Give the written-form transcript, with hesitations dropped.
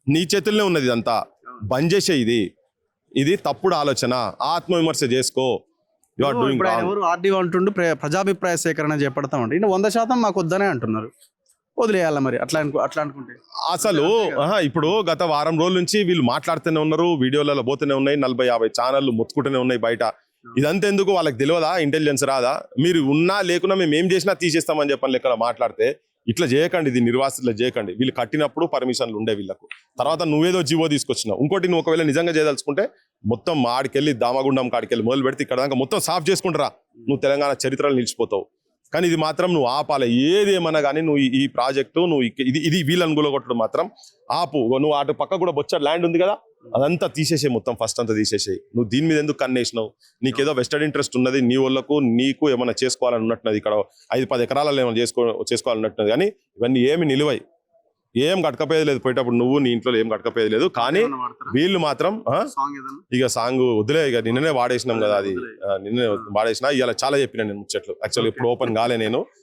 నీ చేతుల్లోనే ఉన్నది ఇదంతా. బంద్ చేసే ఇది తప్పుడు ఆలోచన. ఆత్మవిమర్శ చేసుకో. యు ఆర్ డూయింగ్ ఇప్పుడు ఆయన రాంగ్. ఎవరు ఆర్డీఓ అంటుండు ప్రజాభిప్రాయ సేకరణ చేపడతామంటే ఇంకా 100% మాకు వద్దనే అంటున్నారు. వదిలేయాలా మరి అట్లా అనుకుంటే? అసలు ఇప్పుడు గత వారం రోజుల నుంచి వీళ్ళు మాట్లాడుతూనే ఉన్నారు, వీడియోలలో పోతూనే ఉన్నాయి, 40-50 ఛానళ్ళు మొత్తుకుంటూనే ఉన్నాయి బయట. ఇదంతా ఎందుకు? వాళ్ళకి తెలియదా? ఇంటెలిజెన్స్ రాదా? మీరు ఉన్నా లేకున్నా మేము ఏం చేసినా తీసేస్తామని చెప్పని లెక్క మాట్లాడితే ఇట్లా చేయకండి. ఇది నిర్వాసితులు చేయకండి. వీళ్ళు కట్టినప్పుడు పర్మిషన్లు ఉండే వీళ్ళకు. తర్వాత నువ్వేదో జీవో తీసుకొచ్చినావు. ఇంకోటి నువ్వు ఒకవేళ నిజంగా చేయదలుచుకుంటే మొత్తం ఆడికెళ్ళి దామగుండం కాడికెళ్ళి మొదలు పెడితే ఇక్కడ దాకా మొత్తం సాఫ్ చేసుకుంటారా, నువ్వు తెలంగాణ చరిత్రలు నిలిచిపోతావు. కానీ ఇది మాత్రం నువ్వు ఆపాలి. ఏది ఏమన్నా కానీ నువ్వు ఈ ప్రాజెక్టు నువ్వు ఇది వీళ్ళని గులగొట్టడం మాత్రం ఆపు. నువ్వు అటు పక్క కూడా బొచ్చ ల్యాండ్ ఉంది కదా, అదంతా తీసేసే, మొత్తం ఫస్ట్ అంతా తీసేసేయి. నువ్వు దీని మీద ఎందుకు కన్నేసినావు? నీకేదో వెస్టెడ్ ఇంట్రెస్ట్ ఉన్నది, నీ వాళ్ళకు నీకు ఏమైనా చేసుకోవాలని ఉన్నట్టున్నది. ఇక్కడ 5-10 ఎకరాలలో ఏమైనా చేసుకోవాలన్నట్టున్నది. కానీ ఇవన్నీ ఏమి నిలువై, ఏం కట్టకపోయేది లేదు. పోయేటప్పుడు నువ్వు నీ ఇంట్లో ఏం కట్టకపోయేది లేదు. కానీ వీళ్ళు మాత్రం ఇక సాంగ్ వదిలే, ఇక నిన్ననే వాడేసినాం కదా, అది నిన్నే వాడేసిన. ఇవాళ చాలా చెప్పిన నేను ముచ్చట్లు. యాక్చువల్లీ ఇప్పుడు ఓపెన్ కాలే నేను.